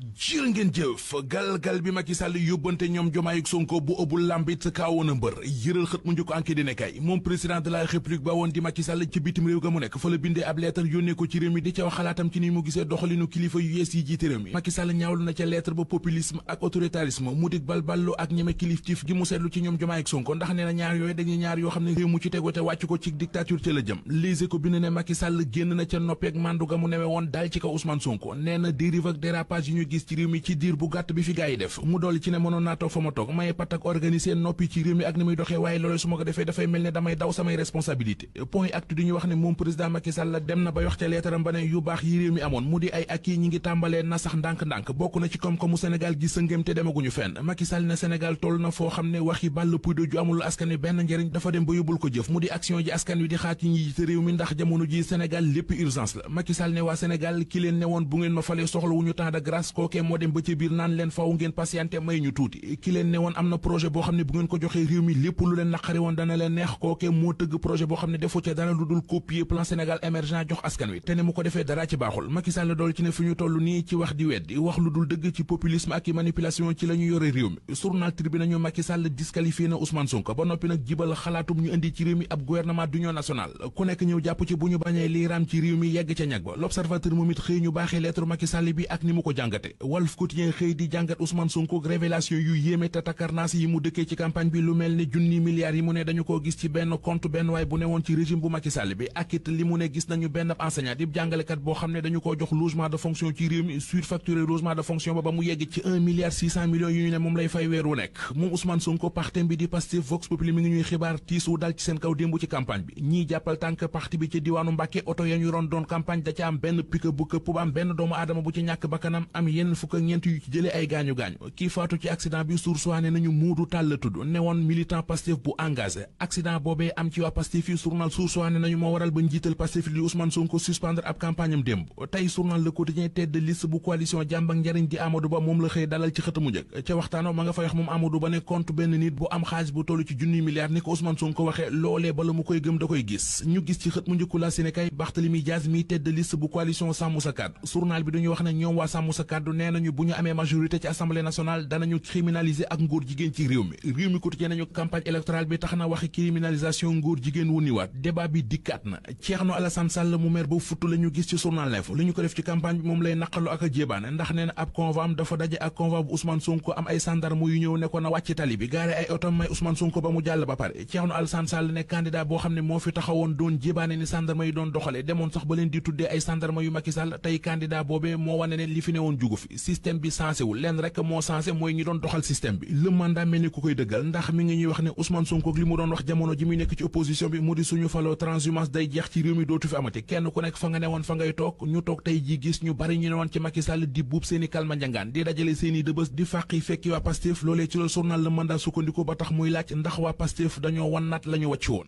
jërë ngeen jëf galgal bi Macky Sall yóbbante ñoom Diomaye ak Sonko bu ëbbul lambit kaawoon a mbër yëral xët mu njëkk enquête dina kay moom président de la république ba woon di Macky Sall ci bitim réew ga mu nekk fa la bindee ab lettre yónnee ko ci réew mi di ca wax xalaatam ci ni mu gisee doxalinu kilifa yu yees yi jiite réew mi Macky Sall ñaawlu na ca lettre ba populisme ak autoritarisme mu dig balballu ak ñeme kiliftif gi mu seetlu ci ñoom Diomaye ak Sonko ndax nee na ñaar yooyu dañuy ñaar yoo xam ne réew mu ci tego te wàcc ko ci dictature ca la jëm Les Échos bind ne Macky Sall génn na ca noppeeg mandu ga mu newe woon daal ci kaw Ousmane Sonko nee na dérive ak dérapage yi ñu gis ci réew mi ci diir bu gàtt bi fi gaa yi def mu dolli ci ne mënoon naa toog fa ma toog maye patak organiser noppi ci réew mi ak ni muy doxee waaye loolu su ma ko defee dafay mel ne damay daw samay responsabilité point actu di ñu wax ne moom président Macky Sall dem na ba wax ca leetaram ba ne yu baax yi réew mi amoon mu di ay acquis ñi ngi tàmbalee na sax ndànk-ndànk bokk na ci koom-koomu Sénégal gi sëngéem te demaguñu fenn Macky Sall ne Sénégal toll na foo xam ne waxi bàll puy ju amul askan wi benn njëriñ dafa dem ba yóbbul ko jëf mu di action ji askan wi di xaat yi ñi jiite réew mi ndax jamono ji Sénégal lépp urgence la Macky Sall ne waa Sénégal ki leen ne woon bu ngeen ma falee soxla wu ñu temps de grâce kookee moo dem ba ci biir naan leen faw ngeen patienté may ñu tuuti ki leen ne woon am na projet boo xam ne bu ngeen ko joxee réew mi lépp lu leen naqari woon dana leen neex kookee moo tëgg projet boo xam ne defu ca dara lu dul copier plan Sénégal émergent jox askan wi te ne mu ko defee dara ci baaxul Macky Sall dool ci ne fi ñu toll nii ci wax di weddi wax lu dul dëgg ci populisme ak i manipulation ci la ñu yore réew mi journal Tribune nañu Macky Sall disqualifié na Ousmane Sonko ba noppi nag jibal xalaatum ñu indi ci réew mi ab gouvernement d'union nationale ku nekk ñëw jàpp ci bu ñu bañee lii raam ci réew mi yegg ca ñag ba l'observateur moom it xëy ñu baaxee lettre Macky Sall bi ak ni mu ko jàngate Walf Quotidien xëy di jàngat Ousmane Sonko révélation yu yéeme te takarnaas yi mu dëkkee ci campagne bi lu mel ne junni milliards yi mu ne dañu koo gis ci benn compte benn waay bu ne woon ci régime bu Macky Sall bi ak it li mu ne gis nañu benn enseignant di jàngalekat boo xam ne dañu koo jox logement de fonction ci réew mi surfacturé logement de fonction ba mu yegg ci 1 milliard 600 millions yu ñu ne moom lay fay weer wu nekk moom Ousmane Sonko partem bi di Pastef Vox Populi mi ngi ñuy xibaar tiisu dal ci seen kaw démb ci campagne bi ñii jàppal tànk parti bi ci diwaanu Mbàkke oto ya ñu doon campagne da ca am benn pick-up bu këpp ba am benn doomu aadama bu ci ñàkk bakkanam am yeneen fukk ak ñeent yu ci jëlee ay gaañu-gaañu kii faatu ci accident bi sursoine nañu Muudu Tall la tudd ne woon militant Pastef bu engagé accident boobee am ci waa Pastef yi journal sursoine nañu moo waral ba njiital Pastef li Ousmane Sonko suspendre ab campagne am démb tey journal Le Quotidien tête de liste bu coalition jàmm ak njariñ di Amadou Ba moom la xëy dalal ci xëtamu njëkk ca waxtaano ma nga fay wax moom Amadou Ba ne compte benn nit bu am xaalis bu toll ci junniy milliards ni ko Ousmane Sonko waxee loolee bala mu koy gëm da koy gis ñu gis ci xët mu njëkku la Sénégal Barthélémy Dias mi tête de liste bu coalition Sàmm Sa Kàddu journal bi dañuy wax ne ñoom waa Sàmm Sa Kàddu nee nañu bu ñu amee majorité ci assemblée nationale danañu criminaliser ak ngóor jigéen ci réew mi quotidien nañu campagne électorale bi tax na waxi criminalisation ngóor jigéen wu niwaat débat bi dikkaat na Thierno Alassane Sall mu mer ba futt la ñu gis ci journal L'Info li ñu ko def ci campagne bi moom lay naqalu ak a jébaane ndax nee na ab convoi am dafa daje ak convoi bu Ousmane Sonko am ay gendarme yu ñëw ne ko na wàcc tali bi gaare ay otom may Ousmane Sonko ba mu jàll ba pare Thierno Alassane Sall ne candidat boo xam ne moo fi taxawoon doon jébaane ni gendarme yi doon doxale demoon sax ba leen di tuddee ay gendarme yu Macky Sall tey candidat boobee moo wane ne li fi ne woon jugu fi système bi sensé wul leen rek moo sensé mooy ñi doon doxal système bi le mandat mel ni ku koy dëggal ndax mi ngi ñuy wax ne Ousmane Sonko li mu doon wax jamono ji muy nekk ci opposition bi mu di suñu faloo transhumance day jeex ci réew mi dootu fi amati kenn ku nekk fa nga ne woon fa ngay toog ñu toog tey ji gis ñu bari ñu ne woon ci Macky Sall di buub seeni kalma njangaan di dajale seeni dëbës di fàqi fekki waa Pastef loolee ci la journal le mandat sukkandiku ba tax muy laaj ndax waa Pastef dañoo wan naat la ñu wàcc woon